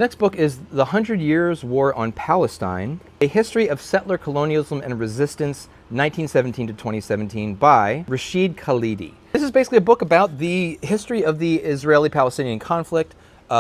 Next book is The 100 Years' War on Palestine, A History of Settler Colonialism and Resistance, 1917 to 2017 by Rashid Khalidi. This is basically a book about the history of the Israeli-Palestinian conflict,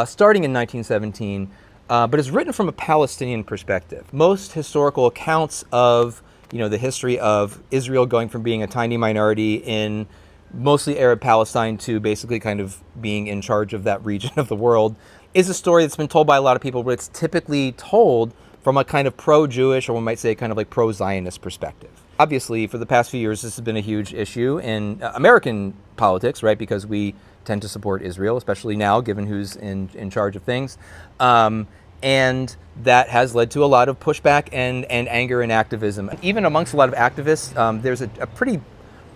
starting in 1917, but it's written from a Palestinian perspective. Most historical accounts of the history of Israel going from being a tiny minority in mostly Arab Palestine to basically kind of being in charge of that region of the world is a story that's been told by a lot of people, but it's typically told from a kind of pro-Jewish, or one might say kind of like pro-Zionist perspective. Obviously, for the past few years, this has been a huge issue in American politics, right? Because we tend to support Israel, especially now, given who's in charge of things. And that has led to a lot of pushback and anger and activism. Even amongst a lot of activists, there's a pretty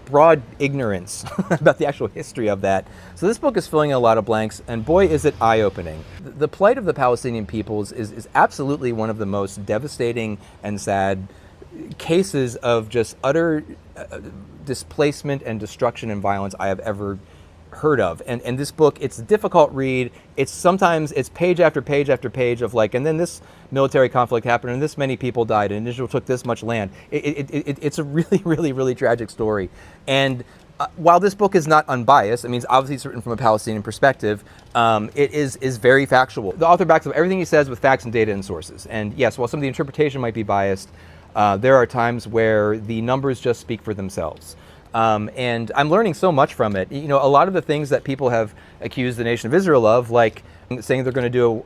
broad ignorance about the actual history of that. So this book is filling in a lot of blanks, and boy, is it eye-opening. The plight of the Palestinian peoples is absolutely one of the most devastating and sad cases of just utter displacement and destruction and violence I have ever heard of. And this book, it's a difficult read. Sometimes it's page after page after page of like, and then this military conflict happened and this many people died and Israel took this much land. It's a really, really, really tragic story. And while this book is not unbiased, I mean, obviously it's written from a Palestinian perspective, it is very factual. The author backs up everything he says with facts and data and sources. And yes, while some of the interpretation might be biased, there are times where the numbers just speak for themselves. And I'm learning so much from it. A lot of the things that people have accused the nation of Israel of, like saying they're going to do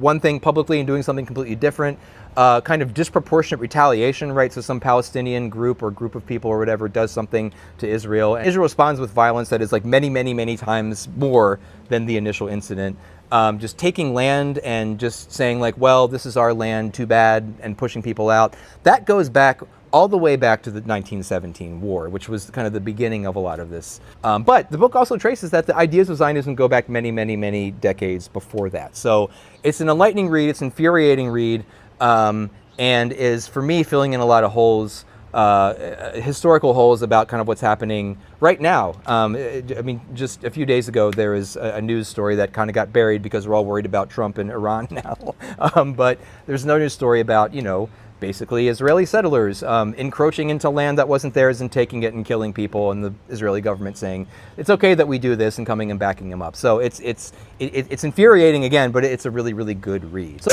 one thing publicly and doing something completely different, kind of disproportionate retaliation, right? So some Palestinian group or group of people or whatever does something to Israel, and Israel responds with violence that is like many, many, many times more than the initial incident. Just taking land and just saying like, well, this is our land, too bad, and pushing people out. That goes back all the way back to the 1917 war, which was kind of the beginning of a lot of this. But the book also traces that the ideas of Zionism go back many, many, many decades before that. So it's an enlightening read, it's an infuriating read, and is, for me, filling in a lot of holes, historical holes about kind of what's happening right now. I mean, just a few days ago, there was a news story that kind of got buried because we're all worried about Trump and Iran now. But there's no news story about, basically Israeli settlers encroaching into land that wasn't theirs and taking it and killing people, and the Israeli government saying it's okay that we do this and coming and backing them up. So it's infuriating again, but it's a really, really good read. So